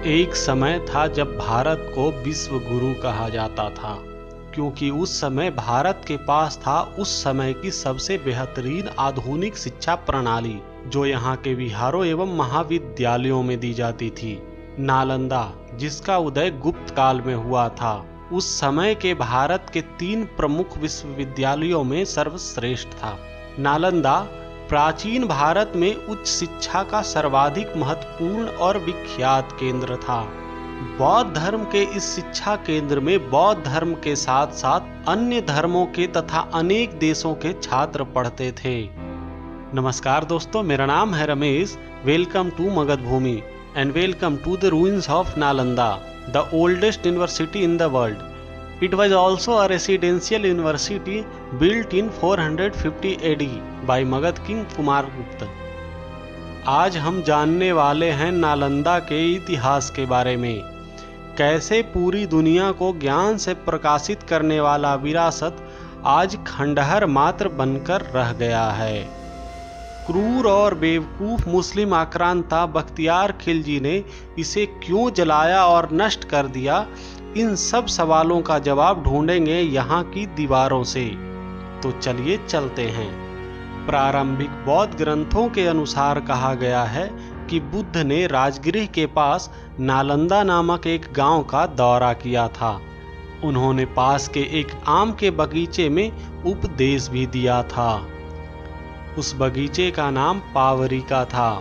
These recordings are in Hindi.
एक समय था जब भारत को विश्व गुरु कहा जाता था, क्योंकि उस समय भारत के पास था उस समय की सबसे बेहतरीन आधुनिक शिक्षा प्रणाली, जो यहाँ के विहारों एवं महाविद्यालयों में दी जाती थी। नालंदा, जिसका उदय गुप्त काल में हुआ था, उस समय के भारत के 3 प्रमुख विश्वविद्यालयों में सर्वश्रेष्ठ था। नालंदा प्राचीन भारत में उच्च शिक्षा का सर्वाधिक महत्वपूर्ण और विख्यात केंद्र था। बौद्ध धर्म के इस शिक्षा केंद्र में बौद्ध धर्म के साथ साथ अन्य धर्मों के तथा अनेक देशों के छात्र पढ़ते थे। नमस्कार दोस्तों, मेरा नाम है Ramesh. Welcome to Magadh Bhumi and welcome to the ruins of Nalanda, the oldest university in the world. It was also a residential university built in 450 AD by Magad King Kumaragupta. आज हम जानने वाले हैं नालंदा के इतिहास के बारे में। कैसे पूरी दुनिया को ज्ञान से प्रकाशित करने वाला विरासत आज खंडहर मात्र बनकर रह गया है। क्रूर और बेवकूफ मुस्लिम आक्रांता बख्तियार खिलजी ने इसे क्यों जलाया और नष्ट कर दिया, इन सब सवालों का जवाब ढूंढेंगे यहाँ की दीवारों से। तो चलिए चलते हैं। प्रारंभिक बौद्ध ग्रंथों के अनुसार कहा गया है कि बुद्ध ने राजगृह के पास नालंदा नामक एक गांव का दौरा किया था। उन्होंने पास के एक आम के बगीचे में उपदेश भी दिया था। उस बगीचे का नाम पावरिका था।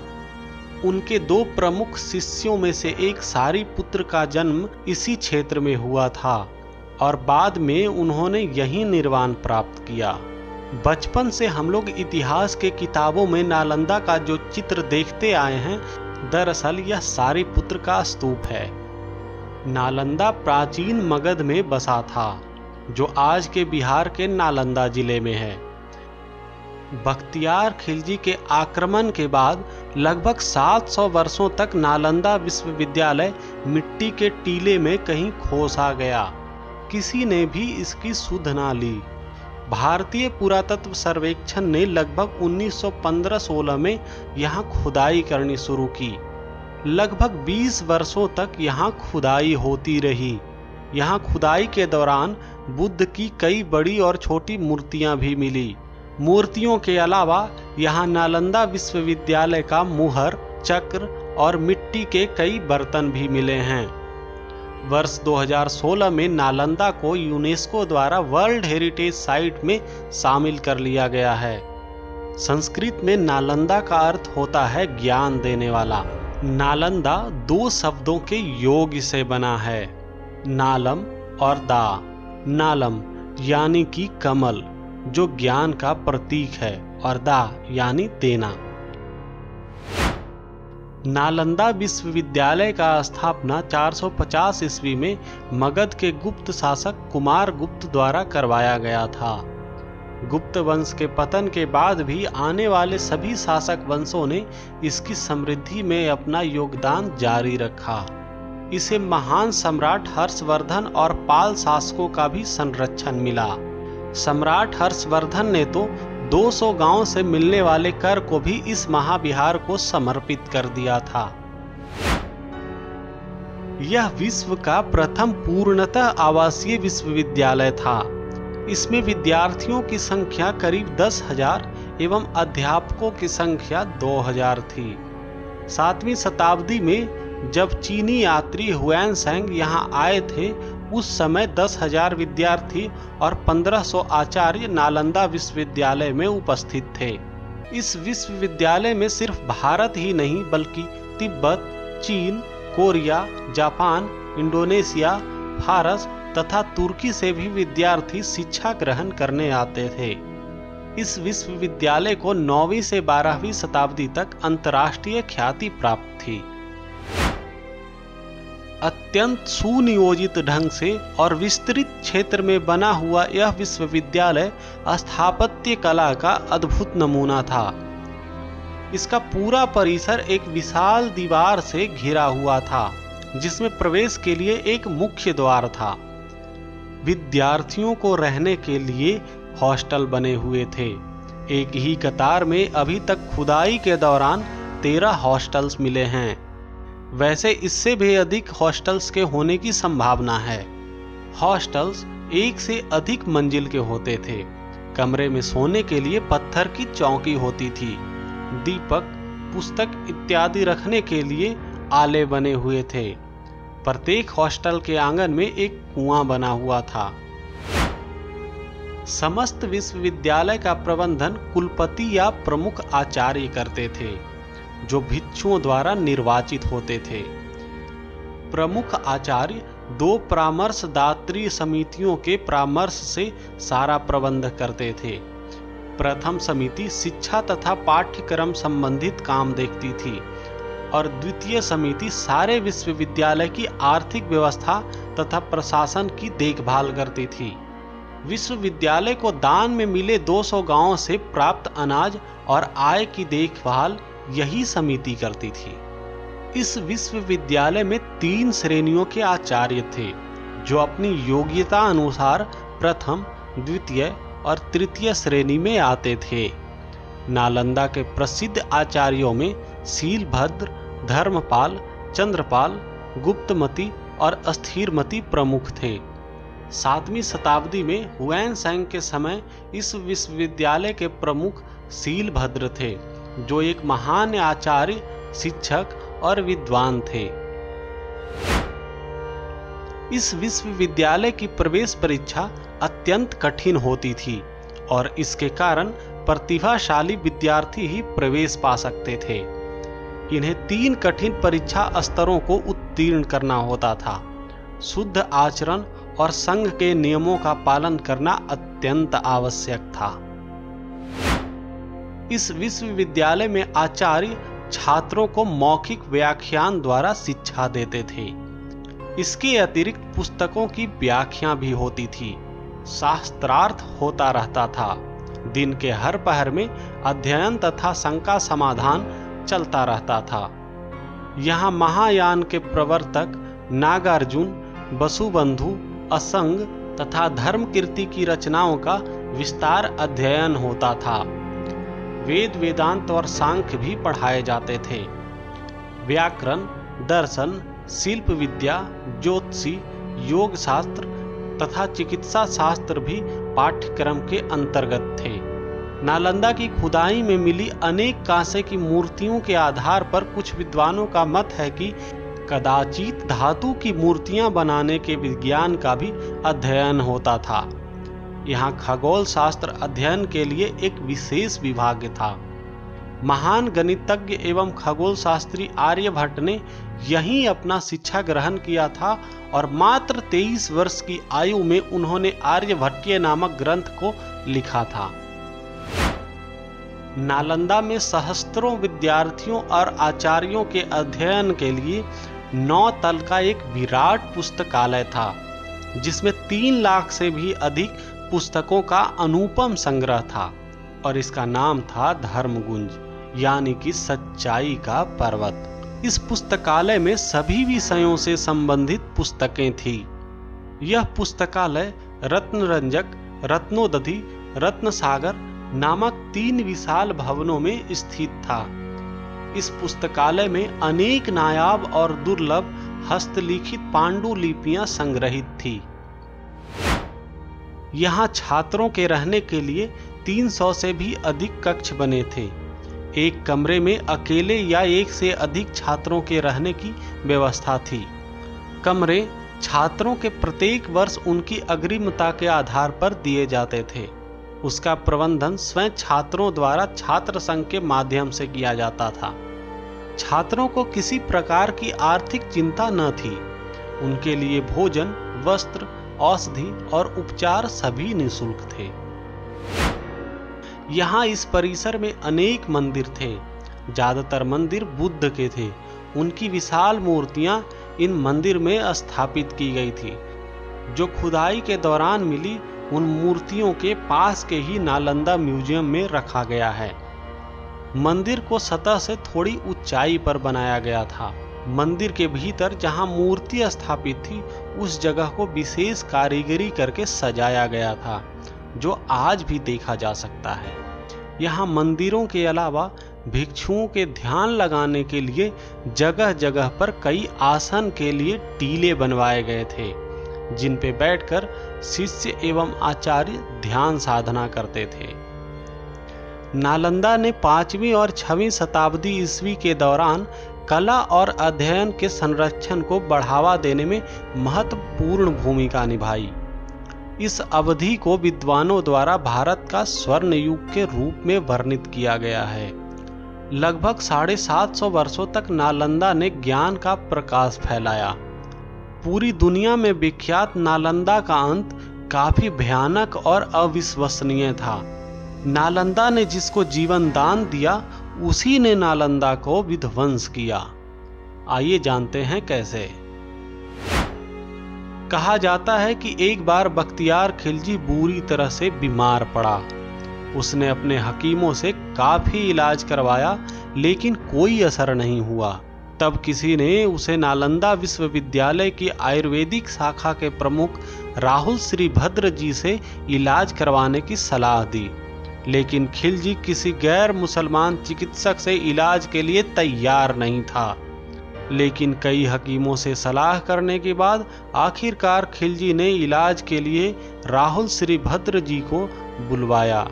उनके 2 प्रमुख शिष्यों में से एक सारिपुत्र का जन्म इसी क्षेत्र में हुआ था और बाद में उन्होंने यहीं निर्वाण प्राप्त किया। बचपन से हम लोग इतिहास के किताबों में नालंदा का जो चित्र देखते आए हैं, दरअसल यह सारिपुत्र का स्तूप है। नालंदा प्राचीन मगध में बसा था, जो आज के बिहार के नालंदा जिले में है। बख्तियार खिलजी के आक्रमण के बाद लगभग 700 वर्षों तक नालंदा विश्वविद्यालय मिट्टी के टीले में कहीं खोसा गया। किसी ने भी इसकी सुध ना ली। भारतीय पुरातत्व सर्वेक्षण ने लगभग 1915-16 में यहाँ खुदाई करनी शुरू की। लगभग 20 वर्षों तक यहाँ खुदाई होती रही। यहाँ खुदाई के दौरान बुद्ध की कई बड़ी और छोटी मूर्तियां भी मिली। मूर्तियों के अलावा यहाँ नालंदा विश्वविद्यालय का मुहर, चक्र और मिट्टी के कई बर्तन भी मिले हैं। वर्ष 2016 में नालंदा को यूनेस्को द्वारा वर्ल्ड हेरिटेज साइट में शामिल कर लिया गया है। संस्कृत में नालंदा का अर्थ होता है ज्ञान देने वाला। नालंदा 2 शब्दों के योग से बना है, नालम और दा। नालम यानी कि कमल, जो ज्ञान का प्रतीक है, और दा यानी देना। नालंदा विश्वविद्यालय का स्थापना 450 ईस्वी में मगध के गुप्त शासक कुमारगुप्त द्वारा करवाया गया था। गुप्त वंश के पतन के बाद भी आने वाले सभी शासक वंशों ने इसकी समृद्धि में अपना योगदान जारी रखा। इसे महान सम्राट हर्षवर्धन और पाल शासकों का भी संरक्षण मिला। सम्राट हर्षवर्धन ने तो 200 गांवों से मिलने वाले कर को भी इस महाविहार को समर्पित कर दिया था। यह विश्व का प्रथम पूर्णतः आवासीय विश्वविद्यालय था। इसमें विद्यार्थियों की संख्या करीब 10,000 एवं अध्यापकों की संख्या 2,000 थी। 7वीं शताब्दी में जब चीनी यात्री हुएनसेंग यहाँ आए थे, उस समय 10,000 विद्यार्थी और 1500 आचार्य नालंदा विश्वविद्यालय में उपस्थित थे। इस विश्वविद्यालय में सिर्फ भारत ही नहीं बल्कि तिब्बत, चीन, कोरिया, जापान, इंडोनेशिया, फारस तथा तुर्की से भी विद्यार्थी शिक्षा ग्रहण करने आते थे। इस विश्वविद्यालय को 9वीं से 12वीं शताब्दी तक अंतर्राष्ट्रीय ख्याति प्राप्त थी। अत्यंत सुनियोजित ढंग से और विस्तृत क्षेत्र में बना हुआ यह विश्वविद्यालय स्थापत्य कला का अद्भुत नमूना था। इसका पूरा परिसर एक विशाल दीवार से घिरा हुआ था, जिसमें प्रवेश के लिए एक मुख्य द्वार था। विद्यार्थियों को रहने के लिए हॉस्टल बने हुए थे। एक ही कतार में अभी तक खुदाई के दौरान 13 हॉस्टल्स मिले हैं। वैसे इससे भी अधिक हॉस्टल्स के होने की संभावना है। हॉस्टल्स एक से अधिक मंजिल के होते थे। कमरे में सोने के लिए पत्थर की चौकी होती थी। दीपक, पुस्तक इत्यादि रखने के लिए आले बने हुए थे। प्रत्येक हॉस्टल के आंगन में एक कुआं बना हुआ था। समस्त विश्वविद्यालय का प्रबंधन कुलपति या प्रमुख आचार्य करते थे, जो भिक्षुओं द्वारा निर्वाचित होते थे। प्रमुख आचार्य 2 परामर्शदात्री समितियों के परामर्श से सारा प्रबंध करते थे। प्रथम समिति शिक्षा तथा पाठ्यक्रम संबंधित काम देखती थी और द्वितीय समिति सारे विश्वविद्यालय की आर्थिक व्यवस्था तथा प्रशासन की देखभाल करती थी। विश्वविद्यालय को दान में मिले 200 गांवों से प्राप्त अनाज और आय की देखभाल यही समिति करती थी। इस विश्वविद्यालय में 3 श्रेणियों के आचार्य थे, जो अपनी योग्यता अनुसार प्रथम, द्वितीय और तृतीय श्रेणी में आते थे। नालंदा के प्रसिद्ध आचार्यों में शीलभद्र, धर्मपाल, चंद्रपाल, गुप्तमती और अस्थिरमती प्रमुख थे। 7वीं शताब्दी में हुएनसांग के समय इस विश्वविद्यालय के प्रमुख शीलभद्र थे, जो एक महान आचार्य, शिक्षक और विद्वान थे। इस विश्वविद्यालय की प्रवेश परीक्षा अत्यंत कठिन होती थी और इसके कारण प्रतिभाशाली विद्यार्थी ही प्रवेश पा सकते थे। इन्हें 3 कठिन परीक्षा स्तरों को उत्तीर्ण करना होता था। शुद्ध आचरण और संघ के नियमों का पालन करना अत्यंत आवश्यक था। इस विश्वविद्यालय में आचार्य छात्रों को मौखिक व्याख्यान द्वारा शिक्षा देते थे। इसके अतिरिक्त पुस्तकों की व्याख्या भी होती थी। शास्त्रार्थ होता रहता था। दिन के हर पहर में अध्ययन तथा शंका समाधान चलता रहता था। यहाँ महायान के प्रवर्तक नागार्जुन, वसुबंधु, असंग तथा धर्मकीर्ति की रचनाओं का विस्तार अध्ययन होता था। वेद, वेदांत और सांख्य भी पढ़ाए जाते थे। व्याकरण, दर्शन, शिल्प विद्या, ज्योतिषी, योग शास्त्र तथा चिकित्सा शास्त्र भी पाठ्यक्रम के अंतर्गत थे। नालंदा की खुदाई में मिली अनेक कांसे की मूर्तियों के आधार पर कुछ विद्वानों का मत है कि कदाचित धातु की मूर्तियां बनाने के विज्ञान का भी अध्ययन होता था। यहाँ खगोल शास्त्र अध्ययन के लिए एक विशेष विभाग था। महान गणितज्ञ एवं खगोल शास्त्री आर्यभट्ट ने यहीं अपना शिक्षा ग्रहण किया था और मात्र 23 वर्ष की आयु में उन्होंने आर्यभट्टीय नामक ग्रंथ को लिखा था। नालंदा में सहस्त्रों विद्यार्थियों और आचार्यों के अध्ययन के लिए 9 तल का एक विराट पुस्तकालय था, जिसमें 3 लाख से भी अधिक पुस्तकों का अनुपम संग्रह था और इसका नाम था धर्मगुंज, यानी कि सच्चाई का पर्वत। इस पुस्तकालय में सभी विषयों से संबंधित पुस्तकें थी। यह पुस्तकालय रत्नरंजक, रत्नोदधि, रत्नसागर नामक 3 विशाल भवनों में स्थित था। इस पुस्तकालय में अनेक नायाब और दुर्लभ हस्तलिखित पांडुलिपियां संग्रहित थी। यहाँ छात्रों के रहने के लिए 300 से भी अधिक कक्ष बने थे। एक कमरे में अकेले या एक से अधिक छात्रों के रहने की व्यवस्था थी। कमरे छात्रों के प्रत्येक वर्ष उनकी अग्रिमता के आधार पर दिए जाते थे। उसका प्रबंधन स्वयं छात्रों द्वारा छात्र संघ के माध्यम से किया जाता था। छात्रों को किसी प्रकार की आर्थिक चिंता न थी। उनके लिए भोजन, वस्त्र, औषधि और उपचार सभी निःशुल्क थे। यहाँ इस परिसर में अनेक मंदिर थे। ज्यादातर मंदिर बुद्ध के थे। उनकी विशाल मूर्तियां इन मंदिर में स्थापित की गई थी। जो खुदाई के दौरान मिली उन मूर्तियों के पास के ही नालंदा म्यूजियम में रखा गया है। मंदिर को सतह से थोड़ी ऊंचाई पर बनाया गया था। मंदिर के भीतर जहां मूर्ति स्थापित थी उस जगह को विशेष कारीगरी करके सजाया गया था, जो आज भी देखा जा सकता है। यहाँ मंदिरों के अलावा भिक्षुओं के ध्यान लगाने के लिए जगह जगह पर कई आसन के लिए टीले बनवाए गए थे, जिन पे बैठकर शिष्य एवं आचार्य ध्यान साधना करते थे। नालंदा ने 5वीं और 6वीं शताब्दी ईस्वी के दौरान कला और अध्ययन के संरक्षण को बढ़ावा देने में महत्वपूर्ण भूमिका निभाई। इस अवधि को विद्वानों द्वारा भारत का स्वर्ण युग के रूप में वर्णित किया गया है। लगभग 750 वर्षों तक नालंदा ने ज्ञान का प्रकाश फैलाया। पूरी दुनिया में विख्यात नालंदा का अंत काफी भयानक और अविश्वसनीय था। नालंदा ने जिसको जीवन दान दिया, उसी ने नालंदा को विध्वंस किया। आइए जानते हैं कैसे। कहा जाता है कि एक बार बख्तियार खिलजी बुरी तरह से बीमार पड़ा। उसने अपने हकीमों से काफी इलाज करवाया, लेकिन कोई असर नहीं हुआ। तब किसी ने उसे नालंदा विश्वविद्यालय की आयुर्वेदिक शाखा के प्रमुख राहुल श्रीभद्र जी से इलाज करवाने की सलाह दी, लेकिन खिलजी किसी गैर मुसलमान चिकित्सक से इलाज के लिए तैयार नहीं था। लेकिन कई हकीमों से सलाह करने के बाद आखिरकार खिलजी ने इलाज के लिए राहुल श्रीभद्र जी को बुलवाया।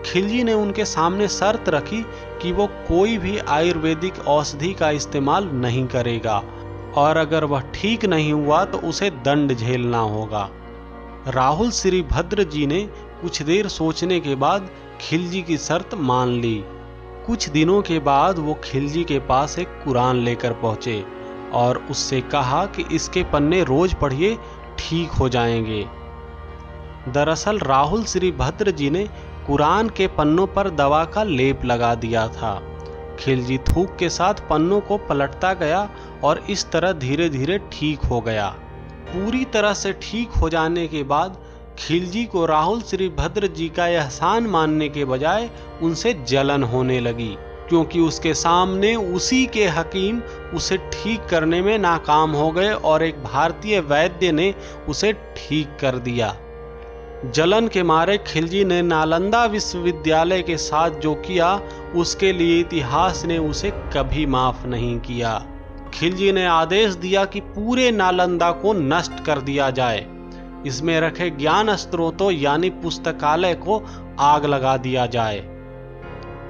खिलजी ने उनके सामने शर्त रखी कि वो कोई भी आयुर्वेदिक औषधि का इस्तेमाल नहीं करेगा, और अगर वह ठीक नहीं हुआ तो उसे दंड झेलना होगा। राहुल श्रीभद्र जी ने कुछ देर सोचने के बाद खिलजी की शर्त मान ली। कुछ दिनों के बाद वो खिलजी के पास एक कुरान लेकर पहुंचे और उससे कहा कि इसके पन्ने रोज पढ़िए, ठीक हो जाएंगे। दरअसल राहुल श्रीभद्र जी ने कुरान के पन्नों पर दवा का लेप लगा दिया था। खिलजी थूक के साथ पन्नों को पलटता गया और इस तरह धीरे धीरे ठीक हो गया। पूरी तरह से ठीक हो जाने के बाद खिलजी को राहुल श्रीभद्र जी का एहसान मानने के बजाय उनसे जलन होने लगी, क्योंकि उसके सामने उसी के हकीम उसे ठीक करने में नाकाम हो गए और एक भारतीय वैद्य ने उसे ठीक कर दिया। जलन के मारे खिलजी ने नालंदा विश्वविद्यालय के साथ जो किया, उसके लिए इतिहास ने उसे कभी माफ नहीं किया। खिलजी ने आदेश दिया कि पूरे नालंदा को नष्ट कर दिया जाए। इसमें रखे ज्ञान स्रोतों यानी पुस्तकालय को आग लगा दिया जाए।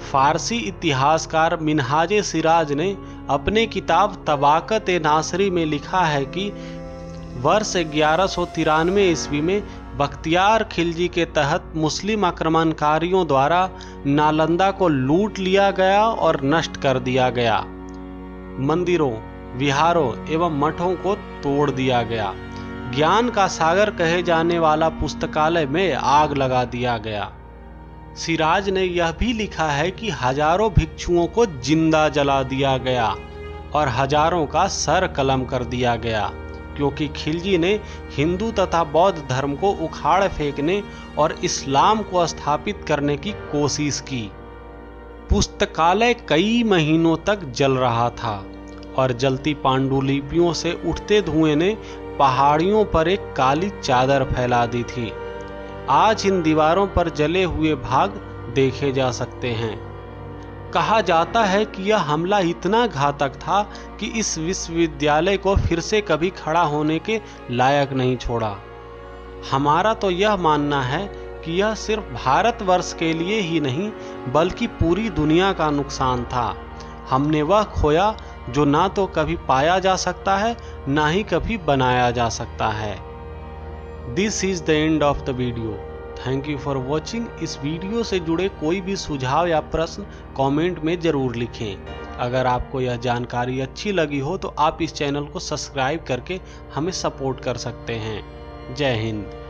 फारसी इतिहासकार मिनहाजे सिराज ने अपने किताब तबाकत नासरी में लिखा है कि वर्ष 1193 ईस्वी में बख्तियार खिलजी के तहत मुस्लिम आक्रमणकारियों द्वारा नालंदा को लूट लिया गया और नष्ट कर दिया गया। मंदिरों, विहारों एवं मठों को तोड़ दिया गया। ज्ञान का सागर कहे जाने वाला पुस्तकालय में आग लगा दिया गया। सिराज ने यह भी लिखा है कि हजारों भिक्षुओं को जिंदा जला दिया गया और हजारों का सर कलम कर दिया गया, क्योंकि खिलजी ने हिंदू तथा बौद्ध धर्म को उखाड़ फेंकने और इस्लाम को स्थापित करने की कोशिश की। पुस्तकालय कई महीनों तक जल रहा था और जलती पांडुलिपियों से उठते धुएं ने पहाड़ियों पर एक काली चादर फैला दी थी। आज इन दीवारों पर जले हुए भाग देखे जा सकते हैं। कहा जाता है कि यह हमला इतना घातक था कि इस विश्वविद्यालय को फिर से कभी खड़ा होने के लायक नहीं छोड़ा। हमारा तो यह मानना है कि यह सिर्फ भारतवर्ष के लिए ही नहीं बल्कि पूरी दुनिया का नुकसान था। हमने वह खोया जो ना तो कभी पाया जा सकता है, ना ही कभी बनाया जा सकता है। This is the end of the video. Thank you for watching. इस वीडियो से जुड़े कोई भी सुझाव या प्रश्न कमेंट में जरूर लिखें। अगर आपको यह जानकारी अच्छी लगी हो तो आप इस चैनल को सब्सक्राइब करके हमें सपोर्ट कर सकते हैं। जय हिंद।